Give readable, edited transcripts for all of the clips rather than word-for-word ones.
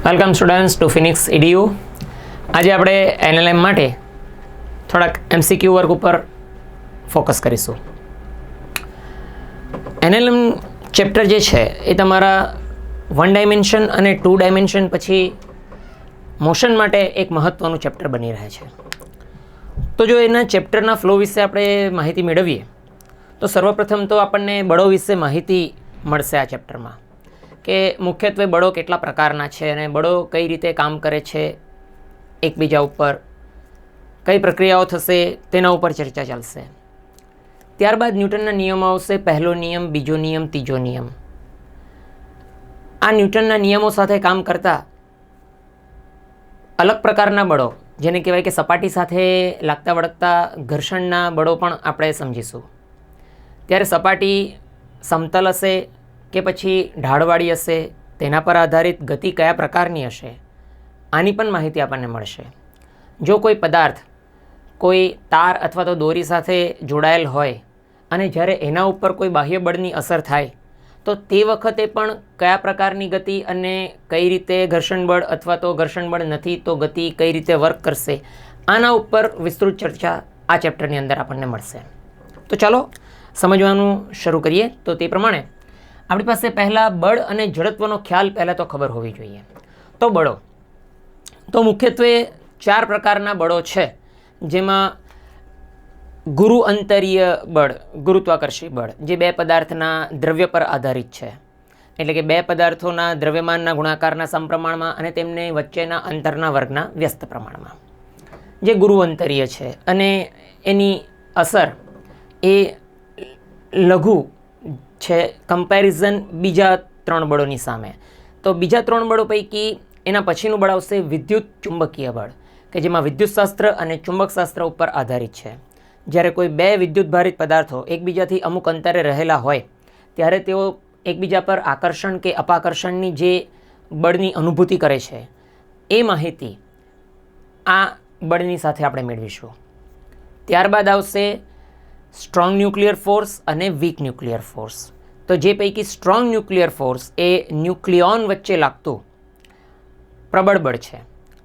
Welcome students to Phoenix EDU. આજે આપણે NLM માટે થોડાક MCQ વર્ક ઉપર ફોકસ કરીશું. NLM ચેપ્ટર જે છે એ તમારા 1 ડાયમેન્શન અને 2 ડાયમેન્શન પછી મોશન માટે એક મહત્ત્વનું ચેપ્ટર બની રહે છે. તો જો એના ચેપ્ટરના ફ્લો વિશે આપણે માહિતી મેળવીએ તો સર્વપ્રથમ તો આપણને બળો વિશે માહિતી મળશે આ ચેપ્ટરમાં, કે મુખ્યત્વે બળો કેટલા પ્રકારના છે અને બળો કઈ રીતે કામ કરે છે, એકબીજા ઉપર કઈ પ્રક્રિયાઓ થશે તેના ઉપર ચર્ચા ચાલશે. ત્યારબાદ ન્યૂટનના નિયમો આવશે. પહેલો નિયમ, બીજો નિયમ, ત્રીજો નિયમ. આ ન્યૂટનના નિયમો સાથે કામ કરતા અલગ પ્રકારના બળો, જેને કહેવાય કે સપાટી સાથે લાગતા વળગતા ઘર્ષણના બળો પણ આપણે સમજીશું. ત્યારે સપાટી સમતલ હશે કે પછી ઢાળવાળી હશે, તેના પર આધારિત ગતિ કયા પ્રકારની હશે, આની પણ માહિતી આપણને મળશે. જો કોઈ પદાર્થ કોઈ તાર અથવા તો દોરી સાથે જોડાયેલ હોય અને જ્યારે એના ઉપર કોઈ બાહ્ય બળની અસર થાય તો તે વખતે પણ કયા પ્રકારની ગતિ અને કઈ રીતે ઘર્ષણ બળ અથવા તો ઘર્ષણ બળ નથી તો ગતિ કઈ રીતે વર્ક કરશે, આના ઉપર વિસ્તૃત ચર્ચા આ ચેપ્ટરની અંદર આપણને મળશે. તો ચાલો સમજવાનું શરૂ કરીએ. તો તે પ્રમાણે આપણી પાસે પહેલાં બળ અને જડત્વનો ખ્યાલ પહેલાં તો ખબર હોવી જોઈએ. તો બળો તો મુખ્યત્વે 4 પ્રકારના બળો છે, જેમાં ગુરુ અંતરીય બળ, ગુરુત્વાકર્ષી બળ, જે 2 પદાર્થના દ્રવ્ય પર આધારિત છે. એટલે કે 2 પદાર્થોના દ્રવ્યમાનના ગુણાકારના સમપ્રમાણમાં અને તેમને વચ્ચેના અંતરના વર્ગના વ્યસ્ત પ્રમાણમાં, જે ગુરુ અંતરીય છે અને એની અસર એ લઘુ છે કમ્પેરિઝન બીજા 3 બળોની સામે. તો બીજા 3 બળો પૈકી એના પછીનું બળ આવશે વિદ્યુત ચુંબકીય બળ, કે જેમાં વિદ્યુતશાસ્ત્ર અને ચુંબકશાસ્ત્ર ઉપર આધારિત છે. જ્યારે કોઈ 2 વિદ્યુત ભારિત પદાર્થો એકબીજાથી અમુક અંતરે રહેલા હોય ત્યારે તેઓ એકબીજા પર આકર્ષણ કે અપાકર્ષણની જે બળની અનુભૂતિ કરે છે એ માહિતી આ બળની સાથે આપણે મેળવીશું. ત્યારબાદ આવશે સ્ટ્રોંગ ન્યુક્લિયર ફોર્સ અને વીક ન્યુક્લિયર ફોર્સ. તો જે પૈકી સ્ટ્રોંગ ન્યુક્લિયર ફોર્સ એ ન્યુક્લિયોન વચ્ચે લાગતું પ્રબળ બળ છે,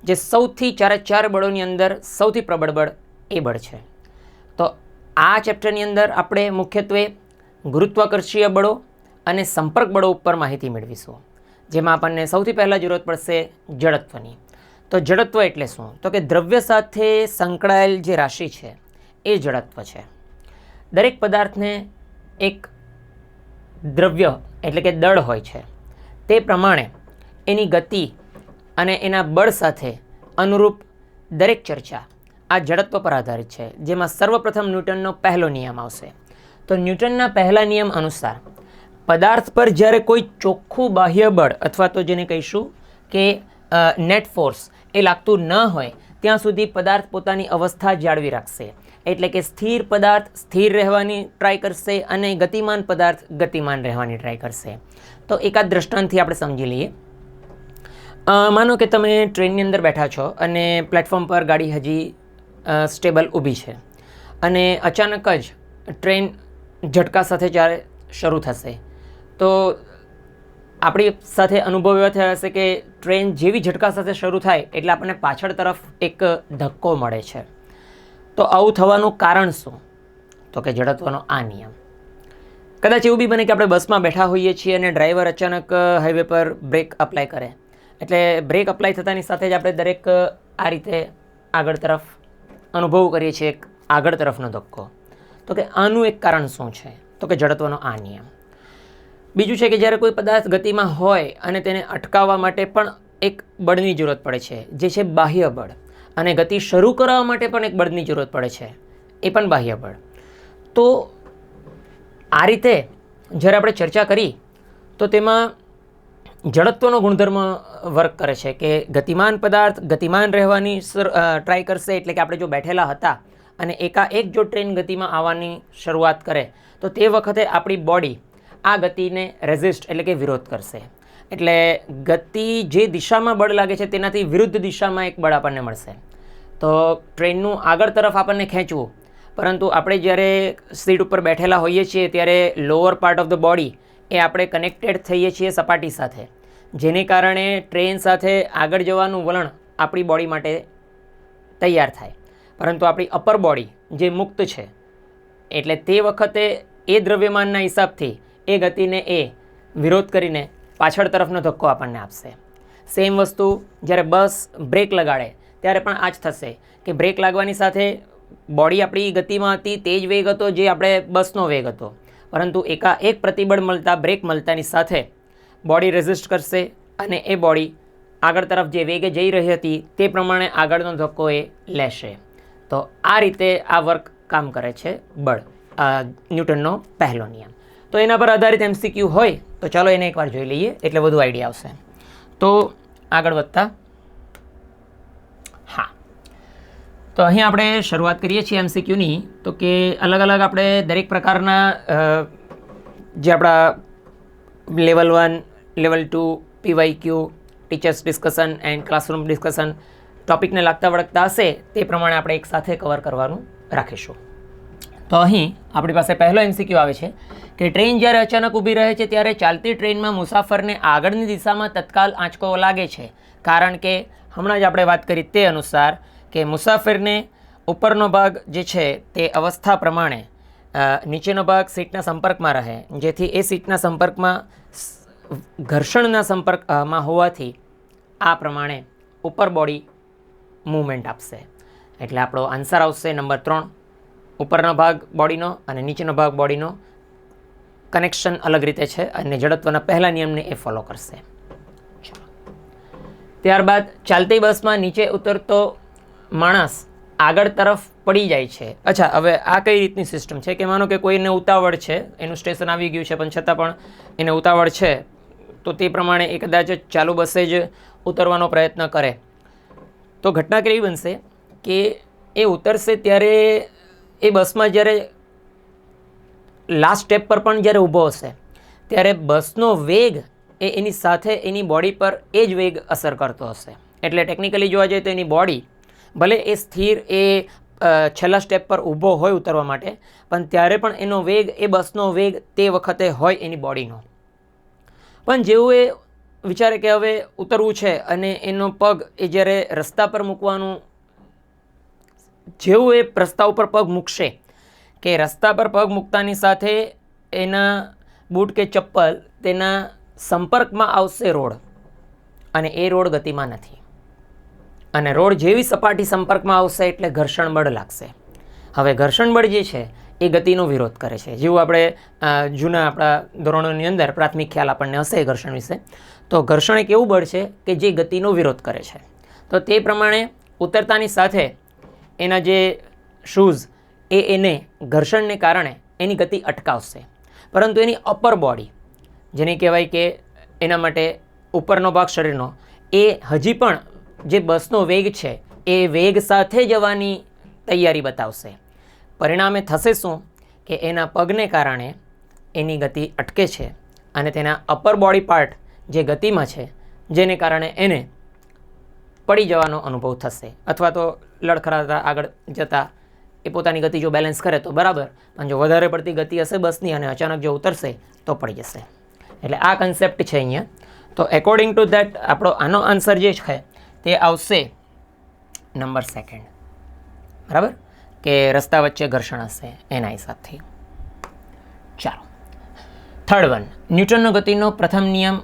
જે સૌથી 4 બળોની અંદર સૌથી પ્રબળ બળ એ બળ છે. તો આ ચેપ્ટરની અંદર આપણે મુખ્યત્વે ગુરુત્વાકર્ષીય બળો અને સંપર્ક બળો ઉપર માહિતી મેળવીશું, જેમાં આપણને સૌથી પહેલાં જરૂરત પડશે જડત્વની. તો જડત્વ એટલે શું? તો કે દ્રવ્ય સાથે સંકળાયેલ જે રાશિ છે એ જડત્વ છે. દરેક પદાર્થને એક દ્રવ્ય એટલે કે દળ હોય છે, તે પ્રમાણે એની ગતિ અને એના બળ સાથે અનુરૂપ દરેક ચર્ચા આ જડત્વ પર આધારિત છે, જેમાં સર્વપ્રથમ ન્યૂટનનો પહેલો નિયમ આવશે. તો ન્યૂટનના પહેલા નિયમ અનુસાર પદાર્થ પર જ્યારે કોઈ ચોખ્ખું બાહ્ય બળ અથવા તો જેને કહીશું કે નેટ ફોર્સ એ લાગતું ન હોય ત્યાં સુધી પદાર્થ પોતાની અવસ્થા જાળવી રાખશે. એટલે કે સ્થિર પદાર્થ સ્થિર રહેવાની ટ્રાય કરશે અને ગતિમાન પદાર્થ ગતિમાન રહેવાની ટ્રાય કરશે. તો એકાદ દ્રષ્ટાંતથી આપણે સમજી લઈએ. માનો કે તમે ટ્રેનની અંદર બેઠા છો અને પ્લેટફોર્મ પર ગાડી હજી સ્ટેબલ ઊભી છે અને અચાનક જ ટ્રેન ઝટકા સાથે જ્યારે શરૂ થશે તો આપણી સાથે અનુભવ એવો થયો હશે કે ટ્રેન જેવી ઝટકા સાથે શરૂ થાય એટલે આપણને પાછળ તરફ એક ધક્કો મળે છે. તો આવું થવાનું કારણ શું? તો કે જડત્વનો આ નિયમ. કદાચ એવું બી બને કે આપણે બસમાં બેઠા હોઈએ છીએ અને ડ્રાઈવર અચાનક હાઈવે પર બ્રેક અપ્લાય કરે, એટલે બ્રેક અપ્લાય થતાની સાથે જ આપણે દરેક આ રીતે આગળ તરફ અનુભવ કરીએ છીએ એક આગળ તરફનો ધક્કો. તો કે આનું એક કારણ શું છે? તો કે જડત્વનો આ નિયમ. બીજું છે કે જ્યારે કોઈ પદાર્થ ગતિમાં હોય અને તેને અટકાવવા માટે પણ એક બળની જરૂરત પડે છે, જે છે બાહ્ય બળ. અને ગતિ શરૂ કરવા માટે પણ એક બળની જરૂરત પડે છે, એ પણ બાહ્ય બળ. તો આ રીતે જ્યારે આપણે ચર્ચા કરી તો તેમાં જડત્વનો ગુણધર્મ વર્ક કરે છે કે ગતિમાન પદાર્થ ગતિમાન રહેવાની ટ્રાય કરશે. એટલે કે આપણે જો બેઠેલા હતા અને એકાએક જો ટ્રેન ગતિમાં આવવાની શરૂઆત કરે તો તે વખતે આપણી બોડી આ ગતિને રેઝિસ્ટ એટલે કે વિરોધ કરશે. એટલે ગતિ જે દિશામાં બળ લાગે છે તેનાથી વિરુદ્ધ દિશામાં એક બળ આપણને મળશે. તો ટ્રેનનું આગળ તરફ આપણને ખેંચવું, પરંતુ આપણે જ્યારે સીટ ઉપર બેઠેલા હોઈએ છીએ ત્યારે lower part of the body એ આપણે કનેક્ટેડ થઈએ છીએ સપાટી સાથે, જેને કારણે ટ્રેન સાથે આગળ જવાનું વલણ આપણી બોડી માટે તૈયાર થાય. પરંતુ આપણી અપર બોડી જે મુક્ત છે, એટલે તે વખતે એ દ્રવ્યમાનના હિસાબથી એ ગતિને એ વિરોધ કરીને પાછળ તરફનો ધક્કો આપણને આપશે. સેમ વસ્તુ જ્યારે બસ બ્રેક લગાડે ત્યારે પણ આ જ થશે કે બ્રેક લાગવાની સાથે બોડી આપણી ગતિમાં હતી, તે જ વેગ હતો જે આપણે બસનો વેગ હતો, પરંતુ એકાએક પ્રતિબળ મળતા, બ્રેક મળતાની સાથે બોડી રેઝિસ્ટ કરશે અને એ બોડી આગળ તરફ જે વેગે જઈ રહી હતી તે પ્રમાણે આગળનો ધક્કો એ લેશે. તો આ રીતે આ વર્ક કામ કરે છે બળ, ન્યૂટનનો પહેલો નિયમ. તો એના પર આધારિત MCQ હોય તો ચાલો એને એકવાર જોઈ લઈએ એટલે વધુ આઈડિયા આવશે. તો આગળ વધતા હા, તો અહીં આપણે શરૂઆત કરીએ છીએ MCQની. તો કે અલગ અલગ આપણે દરેક પ્રકારના જે આપણા level 1, level 2, PYQ, teachers discussion and classroom discussion ટોપિકને લાગતા વળગતા હશે તે પ્રમાણે આપણે એક સાથે કવર કરવાનું રાખીશું. તો અહીં આપણી પાસે પહેલો MCQ આવે છે કે ટ્રેન જ્યારે અચાનક ઊભી રહે છે ત્યારે ચાલતી ટ્રેનમાં મુસાફરને આગળની દિશામાં તત્કાલ આંચકો લાગે છે, કારણ કે હમણાં જ આપણે વાત કરી તે અનુસાર કે મુસાફરને ઉપરનો ભાગ જે છે તે અવસ્થા પ્રમાણે નીચેનો ભાગ સીટના સંપર્કમાં રહે, જેથી એ સીટના સંપર્કમાં ઘર્ષણના સંપર્કમાં હોવાથી આ પ્રમાણે ઉપર બોડી મૂવમેન્ટ આપશે. એટલે આપણો આન્સર આવશે નંબર 3. ઉપરનો ભાગ બોડીનો અને નીચેનો ભાગ બોડીનો કનેક્શન અલગ રીતે છે અને જડત્વના પહેલા નિયમને એ ફોલો કરશે. ત્યારબાદ ચાલતી બસમાં નીચે ઉતરતો માણસ આગળ તરફ પડી જાય છે. અચ્છા, હવે આ કઈ રીતની સિસ્ટમ છે કે માનો કે કોઈને ઉતાવળ છે, એનું સ્ટેશન આવી ગયું છે પણ છતાં પણ એને ઉતાવળ છે, તો તે પ્રમાણે એ કદાચ ચાલુ બસે જ ઉતરવાનો પ્રયત્ન કરે. તો ઘટના કેવી બનશે કે એ ઉતરશે ત્યારે એ બસમાં જ્યારે લાસ્ટ સ્ટેપ પર પણ જ્યારે ઊભો હશે ત્યારે બસનો વેગ એ એની સાથે એની બોડી પર એ જ વેગ અસર કરતો હશે. એટલે ટેકનિકલી જોવા જઈએ તો એની બોડી ભલે એ સ્થિર એ છેલ્લા સ્ટેપ પર ઊભો હોય ઉતરવા માટે, પણ ત્યારે પણ એનો વેગ એ બસનો વેગ તે વખતે હોય એની બોડીનો. પણ જેવું એ વિચારે કે હવે ઉતરવું છે અને એનો પગ એ જ્યારે રસ્તા પર મૂકવાનું, જેવું એ રસ્તા ઉપર પગ મૂકશે કે રસ્તા પર પગ મૂકતાની સાથે એના બૂટ કે ચપ્પલ તેના સંપર્કમાં આવશે રોડ, અને એ રોડ ગતિમાં નથી. અને રોડ જેવી સપાટી સંપર્કમાં આવશે એટલે ઘર્ષણ બળ લાગશે. હવે ઘર્ષણ બળ જે છે એ ગતિનો વિરોધ કરે છે. જેવું આપણે જૂના આપણા ધોરણોની અંદર પ્રાથમિક ખ્યાલ આપણને હશે ઘર્ષણ વિશે. તો ઘર્ષણ એક એવું બળ છે કે જે ગતિનો વિરોધ કરે છે. તો તે પ્રમાણે ઉતરતાની સાથે એના જે શૂઝ એને ઘર્ષણને કારણે એની ગતિ અટકાવશે, પરંતુ એની અપર બોડી, જેને કહેવાય કે એના માટે ઉપરનો ભાગ શરીરનો, એ હજી પણ જે બસનો વેગ છે એ વેગ સાથે જવાની તૈયારી બતાવશે. પરિણામે થશે શું કે એના પગને કારણે એની ગતિ અટકે છે અને તેના અપર બોડી પાર્ટ જે ગતિમાં છે, જેને કારણે એને પડી જવાનો અનુભવ થશે, અથવા તો લડખડાતા આગળ જતાં એ પોતાની ગતિ જો બેલેન્સ કરે તો બરાબર, પણ જો વધારે પડતી ગતિ હશે બસની અને અચાનક જો ઉતરશે તો પડી જશે. એટલે આ કન્સેપ્ટ છે અહીંયા. તો એકોર્ડિંગ ટુ ધેટ આપણો આનો આન્સર જે છે તે આવશે નંબર 2, બરાબર, કે રસ્તા વચ્ચે ઘર્ષણ હશે એના હિસાબથી. ચાલો, 3rd વન, ન્યૂટનનો ગતિનો પ્રથમ નિયમ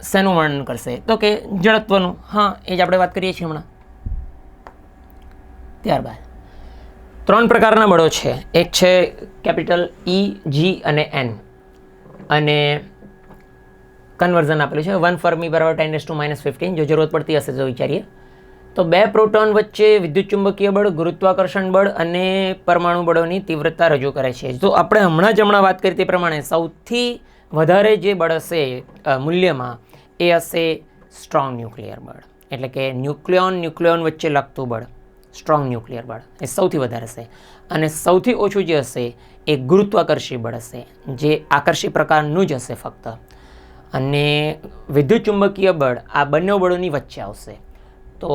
શેનું વર્ણન કરશે? તો કે જડત્વનું. હા, એ જ આપણે વાત કરીએ છીએ હમણાં. ત્યારબાદ 3 પ્રકારના બળો છે. એક છે કેપિટલ E, G અને N, અને કન્વર્ઝન આપેલું છે 1 ફર્મી બરાબર 10⁻⁻15. જો જરૂરત પડતી હશે તો વિચારીએ. તો 2 પ્રોટોન વચ્ચે વિદ્યુતચુંબકીય બળ, ગુરુત્વાકર્ષણ બળ અને પરમાણુ બળોની તીવ્રતા રજૂ કરે છે. તો આપણે હમણાં વાત કરી તે પ્રમાણે સૌથી વધારે જે બળ હશે મૂલ્યમાં એ હશે સ્ટ્રોંગ ન્યુક્લિયર બળ, એટલે કે ન્યુક્લિયોન વચ્ચે લાગતું બળ, સ્ટ્રોંગ ન્યુક્લિયર બળ એ સૌથી વધારે હશે. અને સૌથી ઓછું જે હશે એ ગુરુત્વાકર્ષી બળ હશે, જે આકર્ષી પ્રકારનું જ હશે ફક્ત. અને વિદ્યુત ચુંબકીય બળ આ બંને બળોની વચ્ચે આવશે. તો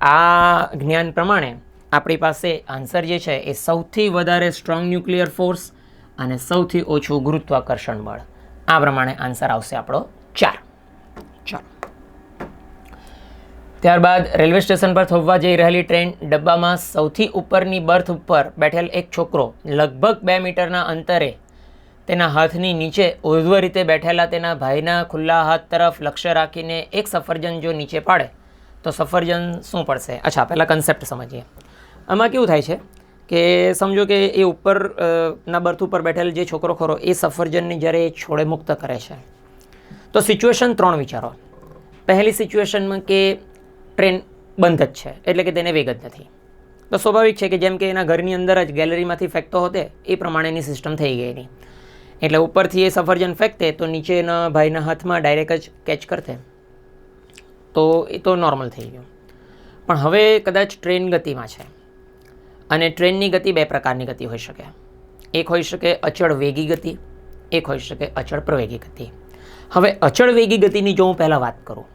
આ જ્ઞાન પ્રમાણે આપણી પાસે આન્સર જે છે એ સૌથી વધારે સ્ટ્રોંગ ન્યુક્લિયર ફોર્સ અને સૌથી ઓછું ગુરુત્વાકર્ષણ બળ, આ પ્રમાણે આન્સર આવશે આપણો 4. ચાલો, ત્યારબાદ રેલવે સ્ટેશન પર થોભવા જઈ રહેલી ટ્રેન ડબ્બામાં સૌથી ઉપરની બર્થ ઉપર બેઠેલ એક છોકરો લગભગ 2 મીટરના અંતરે તેના હાથની નીચે ઉર્ધ્વ રીતે બેઠેલા તેના ભાઈના ખુલ્લા હાથ તરફ લક્ષ્ય રાખીને એક સફરજન જો નીચે પાડે તો સફરજન શું પડશે? અચ્છા, પહેલાં કન્સેપ્ટ સમજીએ. આમાં કેવું થાય છે કે સમજો કે એ ઉપર ના બર્થ ઉપર બેઠેલ જે છોકરો ખરો એ સફરજનને જ્યારે છોડે મુક્ત કરે છે તો સિચ્યુએશન 3 વિચારો. પહેલી સિચ્યુએશનમાં કે ટ્રેન બંધ જ છે, એટલે કે તેને વેગ જ નથી. તો સ્વાભાવિક છે કે જેમ કે એના ઘરની અંદર જ ગેલેરીમાંથી ફેંકતો હોતે એ પ્રમાણેની સિસ્ટમ થઈ ગઈ એની. એટલે ઉપરથી એ સફરજન ફેંકતે તો નીચેના ભાઈના હાથમાં ડાયરેક્ટ જ કેચ કરતે, તો એ તો નોર્મલ થઈ ગયું. પણ હવે કદાચ ટ્રેન ગતિમાં છે અને ટ્રેનની ગતિ 2 પ્રકારની ગતિ હોઈ શકે. એક હોઈ શકે અચળ વેગી ગતિ, એક હોઈ શકે અચળ પ્રવેગી ગતિ. હવે અચળ વેગી ગતિની જો હું પહેલાં વાત કરું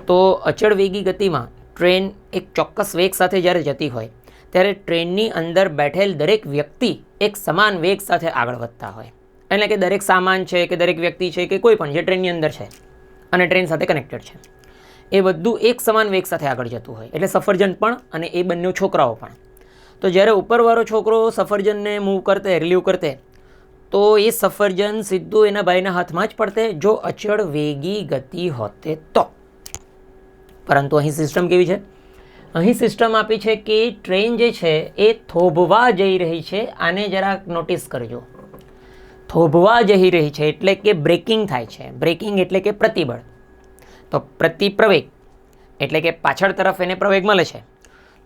તો અચળ વેગી ગતિમાં ટ્રેન એક ચોક્કસ વેગ સાથે જ્યારે જતી હોય ત્યારે ટ્રેનની અંદર બેઠેલ દરેક વ્યક્તિ એક સમાન વેગ સાથે આગળ વધતા હોય. એટલે કે દરેક સામાન છે કે દરેક વ્યક્તિ છે કે કોઈ પણ જે ટ્રેનની અંદર છે અને ટ્રેન સાથે કનેક્ટેડ છે એ બધું એક સમાન વેગ સાથે આગળ જતું હોય. એટલે સફરજન પણ અને એ બંને છોકરાઓ પણ. તો જ્યારે ઉપરવાળો છોકરો સફરજનને મૂવ કરતે, રિલીવ કરતે, તો એ સફરજન સીધું એના ભાઈના હાથમાં જ પડતે જો અચળ વેગી ગતિ હોતે તો. પરંતુ અહીં સિસ્ટમ કેવી છે? અહીં સિસ્ટમ આપી છે કે ટ્રેન જે છે એ થોભવા જઈ રહી છે. આને જરાક નોટિસ કરજો. થોભવા જઈ રહી છે એટલે કે બ્રેકિંગ થાય છે. બ્રેકિંગ એટલે કે પ્રતિબળ. તો પ્રતિપ્રવેગ એટલે કે પાછળ તરફ એને પ્રવેગ મળે છે.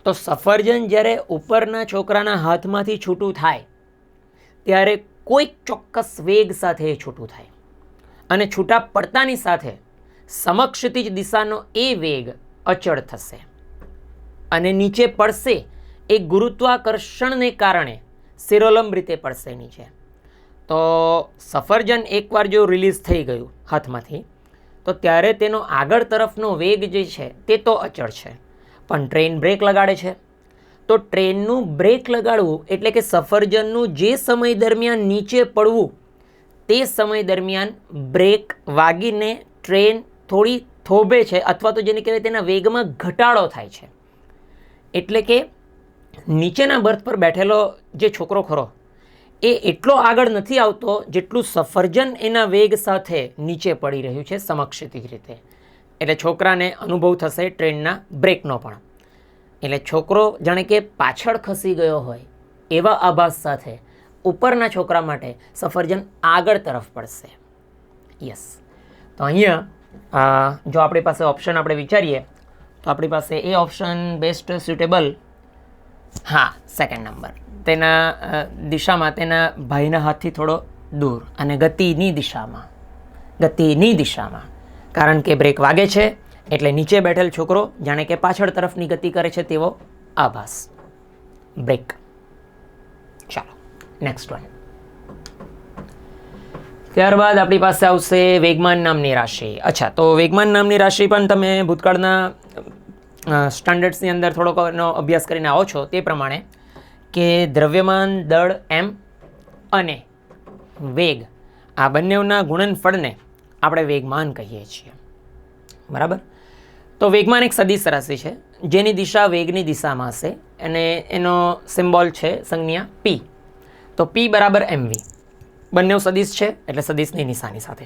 તો સફરજન જ્યારે ઉપરના છોકરાના હાથમાંથી છૂટું થાય ત્યારે કોઈક ચોક્કસ વેગ સાથે એ છૂટું થાય અને છૂટા પડતાની સાથે સમક્ષથી જ દિશાનો એ વેગ અચળ થશે અને નીચે પડશે એ ગુરુત્વાકર્ષણને કારણે શિરોલંબ રીતે પડશે નીચે. તો સફરજન એકવાર જો રિલીઝ થઈ ગયું હાથમાંથી તો ત્યારે તેનો આગળ તરફનો વેગ જે છે તે તો અચળ છે, પણ ટ્રેન બ્રેક લગાડે છે. તો ટ્રેનનું બ્રેક લગાડવું એટલે કે સફરજનનું જે સમય દરમિયાન નીચે પડવું તે સમય દરમિયાન બ્રેક વાગીને ટ્રેન થોડી થોભે છે અથવા તો જેને કહેવાય તેના વેગમાં ઘટાડો થાય છે. એટલે કે નીચેના બર્થ પર બેઠેલો જે છોકરો ખરો એ એટલો આગળ નથી આવતો જેટલું સફરજન એના વેગ સાથે નીચે પડી રહ્યું છે સમક્ષિતિજ રીતે. એટલે છોકરાને અનુભવ થશે ટ્રેનના બ્રેકનો પણ. એટલે છોકરો જાણે કે પાછળ ખસી ગયો હોય એવા આભાસ સાથે ઉપરના છોકરા માટે સફરજન આગળ તરફ પડશે. યસ. તો અહીંયા જો આપણી પાસે ઓપ્શન આપણે વિચારીએ તો આપણી પાસે એ ઓપ્શન બેસ્ટ સ્યુટેબલ, હા, સેકન્ડ નંબર. તેના દિશામાં તેના ભાઈના હાથથી થોડો દૂર અને ગતિની દિશામાં કારણ કે બ્રેક વાગે છે એટલે નીચે બેઠેલ છોકરો જાણે કે પાછળ તરફની ગતિ કરે છે તેવો આભાસ. બ્રેક. ચાલો નેક્સ્ટ વન. ત્યારબાદ આપણી પાસે આવશે વેગમાન નામની રાશિ. અચ્છા, તો વેગમાન નામની રાશિ પણ તમે ભૂતકાળના સ્ટાન્ડર્ડ્સની અંદર થોડોક એનો અભ્યાસ કરીને આવો છો તે પ્રમાણે કે દ્રવ્યમાન દળ એમ અને વેગ આ બંનેના ગુણનફળને આપણે વેગમાન કહીએ છીએ. બરાબર. તો વેગમાન એક સદિશ રાશિ છે જેની દિશા વેગની દિશામાં હશે અને એનો સિમ્બોલ છે સંજ્ઞા પી. તો પી બરાબર એમવી. બંને સદિશ છે એટલે સદિશની નિશાની સાથે.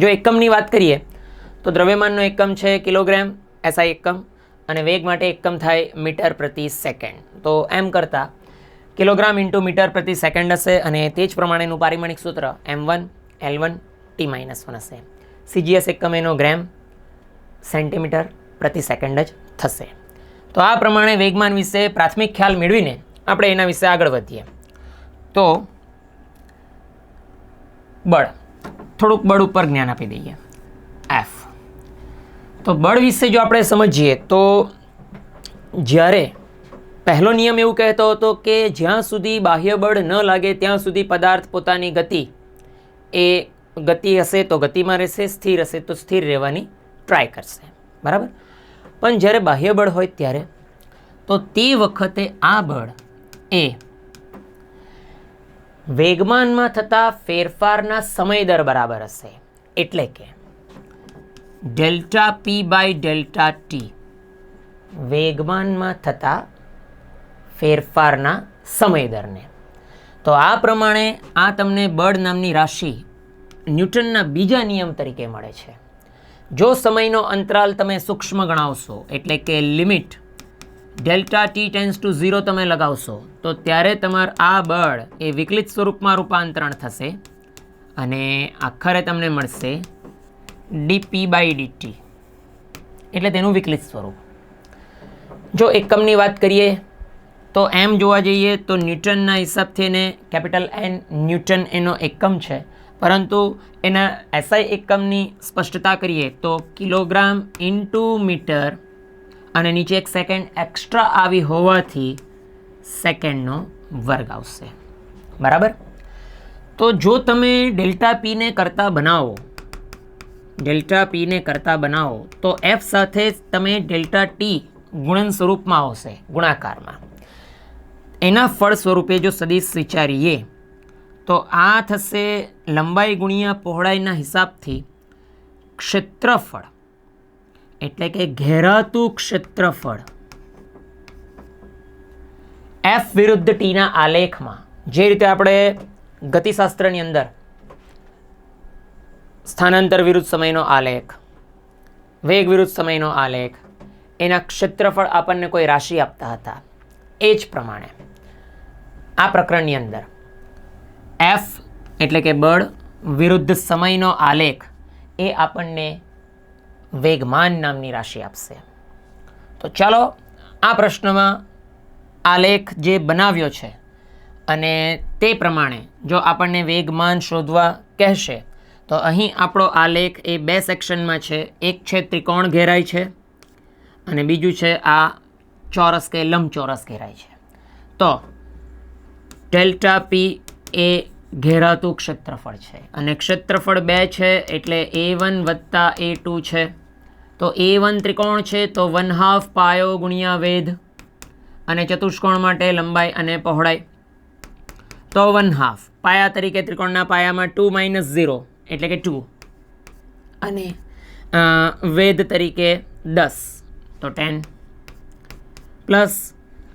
જો એકમની વાત કરીએ તો દ્રવ્યમાનનો એકમ છે કિલોગ્રામ, એસઆઈ એકમ, અને વેગ માટે એકમ થાય મીટર પ્રતિ સેકન્ડ. તો એમ કરતાં કિલોગ્રામ ઇન્ટુ મીટર પ્રતિ સેકન્ડ હશે અને તે જ પ્રમાણેનું પારિમાણિક સૂત્ર M1 L1 T-1 હશે. CGS એકમ એનો ગ્રામ સેન્ટીમીટર પ્રતિ સેકન્ડ જ થશે. તો આ પ્રમાણે વેગમાન વિશે પ્રાથમિક ખ્યાલ મેળવીને આપણે એના વિશે આગળ વધીએ. તો બળ, થોડુંક બળ ઉપર જ્ઞાન આપી દઈએ. F. તો બળ વિશે જો આપણે સમજીએ તો જ્યારે પહેલો નિયમ એવું કહેતો હતો કે જ્યાં સુધી બાહ્ય બળ ન લાગે ત્યાં સુધી પદાર્થ પોતાની ગતિ હશે તો ગતિમાં રહેશે, સ્થિર હશે તો સ્થિર રહેવાની ટ્રાય કરશે. બરાબર. પણ જ્યારે બાહ્ય બળ હોય ત્યારે તો તે વખતે આ બળ એ વેગમાનમાં થતા ફેરફારના સમય દર બરાબર હશે. એટલે કે delta P by delta T, વેગમાનમાં થતા ફેરફારના સમય દરને. તો આ પ્રમાણે આ તમને બળ નામની રાશિ ન્યૂટનના બીજા નિયમ તરીકે મળે છે. જો સમયનો અંતરાલ તમે સૂક્ષ્મ ગણાવશો, એટલે કે limit delta T tense two 0 તમે લગાવશો, તો ત્યારે તમારું આ બળ એ વિકલિત સ્વરૂપમાં રૂપાંતરણ થશે અને આખરે તમને મળશે ડીપી બાય ડીટી, એટલે તેનું વિકલિત સ્વરૂપ. જો એકમની વાત કરીએ તો એમ જોવા જઈએ તો ન્યૂટનના હિસાબથી એને કેપિટલ એન ન્યૂટન એનો એકમ છે, પરંતુ એના એસઆઈ એકમની સ્પષ્ટતા કરીએ તો કિલોગ્રામ ઇન્ટુ મીટર અને નીચે એક સેકન્ડ એક્સ્ટ્રા આવી હોવાથી સેકન્ડનો વર્ગ આવશે. બરાબર. તો જો તમે ડેલ્ટા પીને કરતા બનાવો તો એફ સાથે તમે ડેલ્ટા ટી ગુણન સ્વરૂપમાં આવશે, ગુણાકારમાં. એના ફળ સ્વરૂપે જો સદિશ વિચારીએ તો આ થશે લંબાઈ ગુણ્યા પહોળાઈના હિસાબથી ક્ષેત્રફળ, એટલે કે ઘેરાતું ક્ષેત્રફળ એફ વિરુદ્ધ ટીના આલેખમાં, જે રીતે આપણે ગતિશાસ્ત્રની અંદર સ્થાનાંતર વિરુદ્ધ સમયનો આલેખ, વેગ વિરુદ્ધ સમયનો આલેખ, એના ક્ષેત્રફળ આપણને કોઈ રાશિ આપતા હતા, એ જ પ્રમાણે આ પ્રકરણની અંદર એફ એટલે કે બળ વિરુદ્ધ સમયનો આલેખ એ આપણને વેગમાન નામની રાશિ આપશે. તો ચાલો આ પ્રશ્નમાં આલેખ જે બનાવ્યો છે અને તે પ્રમાણે જો આપણને વેગમાન શોધવા કહેશે તો અહીં આપણો આલેખ એ બે સેક્શનમાં છે. એક છે ત્રિકોણ ઘેરાય છે અને બીજું છે આ ચોરસ કે લંબચોરસ ઘેરાય છે. તો ડેલ્ટા પી એ ઘેરાતું ક્ષેત્રફળ છે અને ક્ષેત્રફળ 2 છે એટલે A1 વત્તા A2 છે. તો A1 ત્રિકોણ છે તો 1/2 પાયો ગુણ્યા વેધ, અને ચતુષ્કોણ માટે લંબાઈ અને પહોળાઈ તો 1/2 પાયા તરીકે ત્રિકોણના પાયામાં 2 - 0 એટલે કે 2, અને વેધ તરીકે 10 તો 10, પ્લસ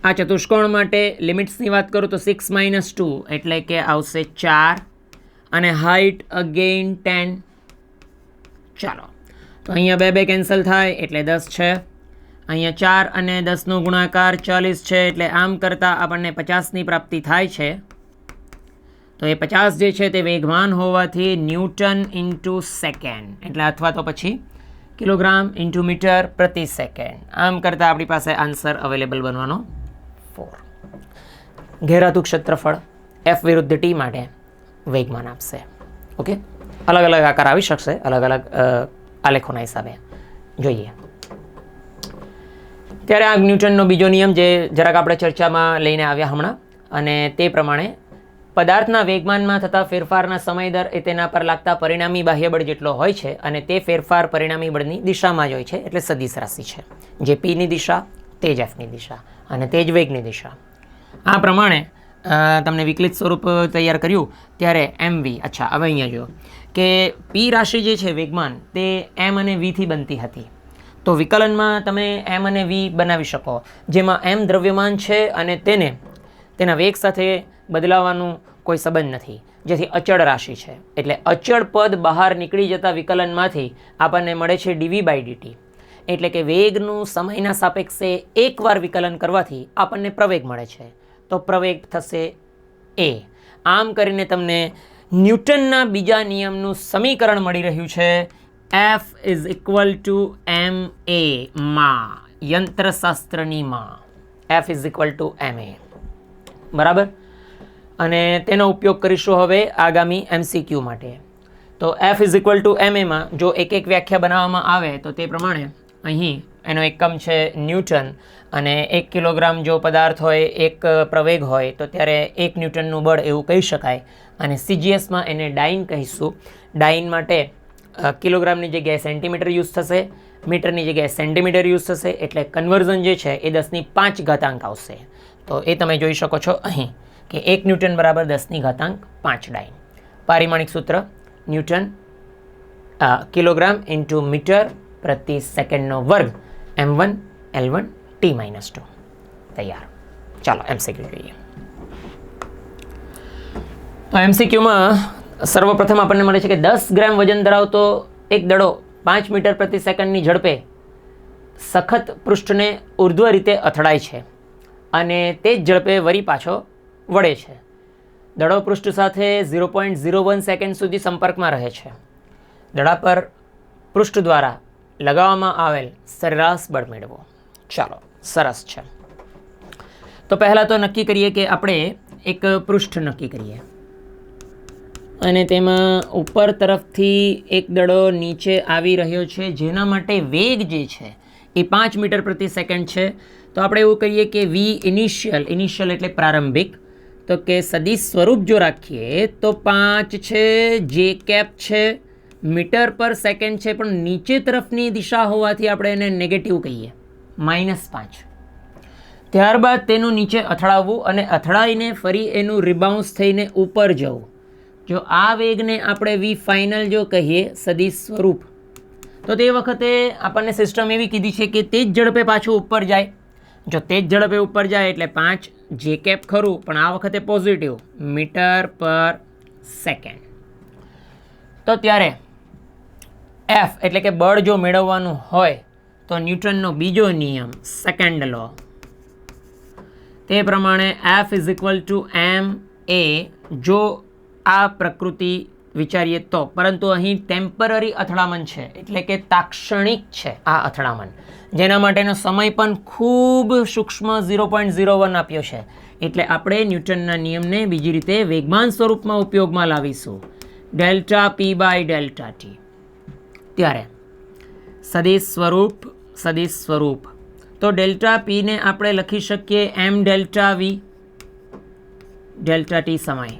આ ચતુષ્કોણ માટે લિમિટ્સની વાત કરું તો 6 - 2 એટલે કે આવશે 4, અને હાઇટ અગેઇન 10. ચાલો, તો અહીંયા 2 કેન્સલ થાય એટલે 10 છે. અહીંયા 4 અને 10નો ગુણાકાર 40 છે, એટલે આમ કરતાં આપણને 50ની પ્રાપ્તિ થાય છે. તો એ 50 જે છે તે વેગમાન હોવાથી ન્યૂટન ઇન્ટુ સેકન્ડ, એટલે અથવા તો પછી કિલોગ્રામ ઇન્ટુ મીટર પ્રતિ સેકન્ડ. આમ કરતાં આપણી પાસે આન્સર અવેલેબલ બનવાનો 4. ઘેરાતું ક્ષેત્રફળ એફ વિરુદ્ધ ટી માટે વેગમાન આપશે. ઓકે, અલગ અલગ આકાર આવી શકશે અલગ અલગ આલેખોના હિસાબે. જોઈએ ત્યારે આ ન્યૂટનનો બીજો નિયમ જે જરાક આપણે ચર્ચામાં લઈને આવ્યા હમણાં, અને તે પ્રમાણે પદાર્થના વેગમાનમાં થતા ફેરફારના સમય દર એ તેના પર લાગતા પરિણામી બાહ્ય બળ જેટલો હોય છે, અને તે ફેરફાર પરિણામી બળની દિશામાં જ હોય છે, એટલે સદિશ રાશિ છે. જે પીની દિશા તે જ એફની દિશા અને તે જ વેગની દિશા. આ પ્રમાણે તમને વિકલિત સ્વરૂપ તૈયાર કર્યું ત્યારે MV. અચ્છા, હવે અહીંયા જો કે પી રાશિ જે છે વેગમાન તે M અને Vથી બનતી હતી. તો વિકલનમાં તમે M અને V બનાવી શકો, જેમાં M દ્રવ્યમાન છે અને તેના વેગ સાથે બદલાવાનું કોઈ સંબંધ નથી, જેથી અચળ રાશિ છે. એટલે અચળ પદ બહાર નીકળી જતા વિકલનમાંથી આપણને મળે છે dV/dt, એટલે કે વેગનું સમયના સાપેક્ષે એકવાર વિકલન કરવાથી આપણને પ્રવેગ મળે છે. તો પ્રવેગ થશે A. આમ કરીને તમને ન્યૂટનના બીજા નિયમનું સમીકરણ મળી રહ્યું છે F = ma માં, યંત્રશાસ્ત્રની માં. F = ma. બરાબર. અને તેનો ઉપયોગ કરીશું હવે આગામી MCQ માટે. તો F = ma માં જો એક વ્યાખ્યા બનાવવામાં આવે તો તે પ્રમાણે અહીં એનો એકમ છે ન્યૂટન, અને 1 કિલોગ્રામ જો પદાર્થ હોય, એક પ્રવેગ હોય, તો ત્યારે 1 ન્યૂટનનું બળ એવું કહી શકાય. અને CGSમાં એને ડાઇન કહીશું. ડાઇન માટે કિલોગ્રામની જગ્યાએ સેન્ટીમીટર યુઝ થશે, મીટરની જગ્યાએ સેન્ટીમીટર યુઝ થશે, એટલે કન્વર્ઝન જે છે એ 10⁵ ઘાતાંક આવશે. તો એ તમે જોઈ શકો છો અહીં કે 1 ન્યૂટન બરાબર 10⁵ ડાઇન. પારિમાણિક સૂત્ર ન્યૂટન કિલોગ્રામ ઇન્ટુ મીટર પ્રતિ સેકન્ડનો વર્ગ m1 l1 t-2 તૈયાર. ચાલો MCQ જોઈએ. તો MCQમાં સર્વપ્રથમ આપણને મળે છે કે 10 ગ્રામ વજન ધરાવતો એક દડો 5 મીટર પ્રતિ સેકન્ડની ઝડપે સખત પૃષ્ઠને ઉર્ધ્વ રીતે અથડાય છે અને તે જ ઝડપે વળી પાછો વળે છે. દડો પૃષ્ઠ સાથે 0.01 સેકન્ડ સુધી સંપર્કમાં રહે છે. દડા પર પૃષ્ઠ દ્વારા લગાવવામાં આવેલ સરેરાશ બળ મેળવો. ચાલો, સરસ છે. તો પહેલાં તો નક્કી કરીએ કે આપણે એક પૃષ્ઠ નક્કી કરીએ અને તેમાં ઉપર તરફથી એક દડો નીચે આવી રહ્યો છે, જેના માટે વેગ જે છે એ 5 મીટર પ્રતિ સેકન્ડ છે. તો આપણે એવું કહીએ કે વી ઇનિશિયલ એટલે પ્રારંભિક, તો કે સદિશ સ્વરૂપ જો રાખીએ તો 5 છે, જે કેપ છે, મીટર પર સેકન્ડ છે, પણ નીચે તરફની દિશા હોવાથી આપણે એને નેગેટિવ કહીએ, -5. ત્યારબાદ તેનું નીચે અથડાવવું અને અથડાઈને ફરી એનું રિબાઉન્સ થઈને ઉપર જવું. જો આ વેગને આપણે વી ફાઇનલ જો કહીએ સદિશ સ્વરૂપ, તો તે વખતે આપણને સિસ્ટમ એવી કીધી છે કે તે જ ઝડપે પાછું ઉપર જાય. જો તે જ ઝડપે ઉપર જાય એટલે 5 જે કેપ ખરું, પણ આ વખતે પોઝિટિવ, મીટર પર સેકન્ડ. તો ત્યારે એફ એટલે કે બળ જો મેળવવાનું હોય તો ન્યૂટનનો બીજો નિયમ, સેકન્ડ લો, તે પ્રમાણે F = ma. જો આ પ્રકૃતિ વિચારીએ તો, પરંતુ અહીં ટેમ્પરરી અથડામણ છે, એટલે કે તાક્ષણિક છે આ અથડામણ, જેના માટેનો સમય પણ ખૂબ સૂક્ષ્મ 0.01 આપ્યો છે. એટલે આપણે ન્યૂટનના નિયમને બીજી રીતે વેગમાન સ્વરૂપમાં ઉપયોગમાં લાવીશું, ΔP/ΔT. ત્યારે સદિશ સ્વરૂપ, તો ΔP ને આપણે લખી શકીએ m∆v, ΔT સમય.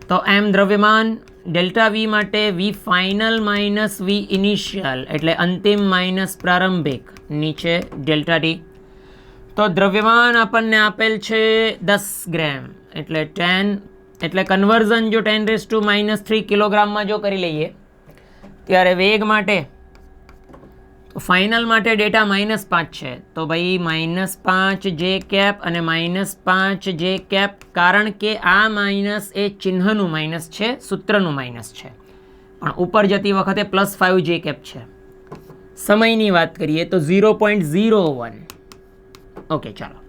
તો m દ્રવ્યમાન, ΔV માટે v final minus v initial એટલે અંતિમ માઇનસ પ્રારંભિક, નીચે ΔT. તો દ્રવ્યમાન આપણને આપેલ છે 10 ગ્રામ એટલે 10, એટલે કન્વર્ઝન જો 10⁻³ કિલોગ્રામમાં જો કરી લઈએ, ત્યારે વેગ માટે ફાઇનલ માટે ડેટા -5 છે. તો ભાઈ -5 જે કેપ અને -5 જે કેપ, કારણ કે આ માઇનસ એ ચિહ્નનું માઇનસ છે, સૂત્રનું માઇનસ છે, પણ ઉપર જતી વખતે +5 જે કેપ છે. સમયની વાત કરીએ તો 0.01. ઓકે, ચાલો.